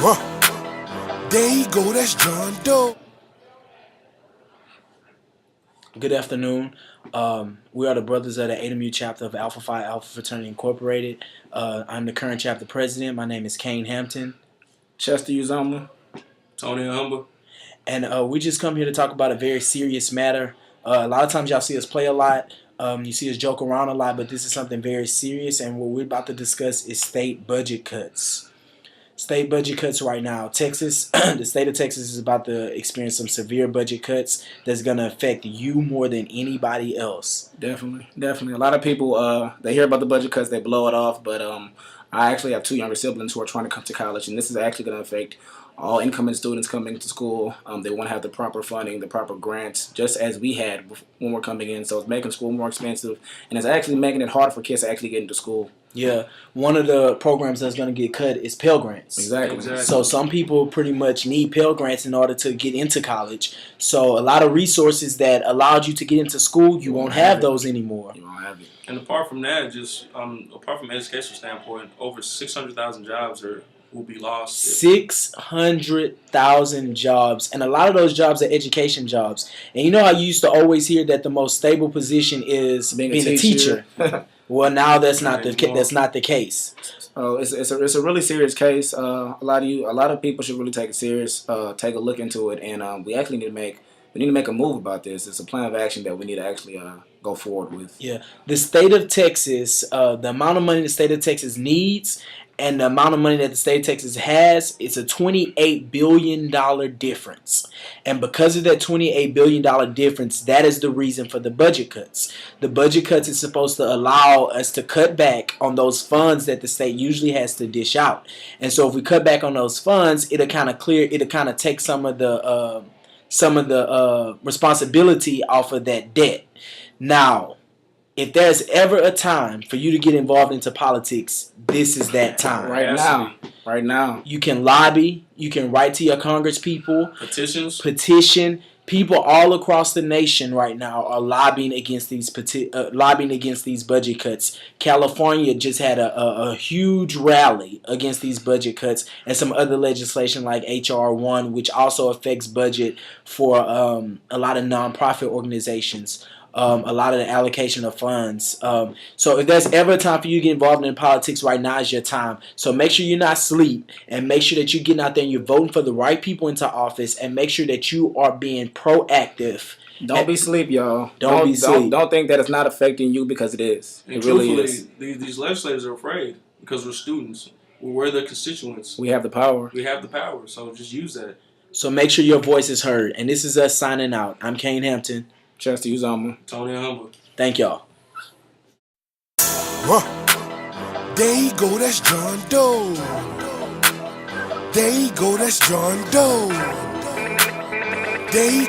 There you go, that's John Doe. Good afternoon. We are the brothers of the AWMU chapter of Alpha Phi Alpha Fraternity Incorporated. I'm the current chapter president. My name is Kane Hampton. Chester Uzama. Tony Humber. And we just come here to talk about a very serious matter. A lot of times y'all see us play a lot. You see us joke around a lot, but this is something very serious. And what we're about to discuss is state budget cuts. State budget cuts right now. Texas, the state of Texas is about to experience some severe budget cuts that's going to affect you more than anybody else. Definitely. A lot of people, they hear about the budget cuts, they blow it off, but I actually have two younger siblings who are trying to come to college, and this is actually going to affect all incoming students coming to school. They want to have the proper funding, the proper grants, just as we had when we're coming in. So it's making school more expensive, and it's actually making it hard for kids to actually get into school. Yeah, one of the programs that's going to get cut is Pell Grants. Exactly. So some people pretty much need Pell Grants in order to get into college. So a lot of resources that allowed you to get into school, you won't have those anymore. You won't have it. And apart from that, just apart from education standpoint, over 600,000 jobs will be lost. 600,000 jobs, and a lot of those jobs are education jobs. And you know how you used to always hear that the most stable position is being a teacher. Well, now that's not the case. It's a really serious case. A lot of people should really take it serious. Take a look into it, and we actually need to make a move about this. It's a plan of action that we need to actually go forward with. Yeah, the state of Texas, the amount of money the state of Texas needs and the amount of money that the state of Texas has, it's a $28 billion difference. And because of that $28 billion difference, that is the reason for the budget cuts. The budget cuts is supposed to allow us to cut back on those funds that the state usually has to dish out. And so if we cut back on those funds, it'll kind of take some of the responsibility off of that debt. Now, if there's ever a time for you to get involved into politics, this is that time. Right now. You can lobby. You can write to your Congress people. Petition. People all across the nation right now are lobbying against these budget cuts. California just had a huge rally against these budget cuts, and some other legislation like H.R. 1, which also affects budget for a lot of nonprofit organizations. A lot of the allocation of funds. So if there's ever a time for you to get involved in politics, right now is your time. So make sure you're not asleep, and make sure that you're getting out there and you're voting for the right people into office, and make sure that you are being proactive. Don't be asleep, y'all. Don't be asleep. Don't think that it's not affecting you, because it is. And it really is. These legislators are afraid because we're students. We're their constituents. We have the power. So just use that. So make sure your voice is heard. And this is us signing out. I'm Kane Hampton. Chester Uzama. Tony Humber. Thank y'all. There you go, that's John Doe. There you go, that's John Doe. There you go.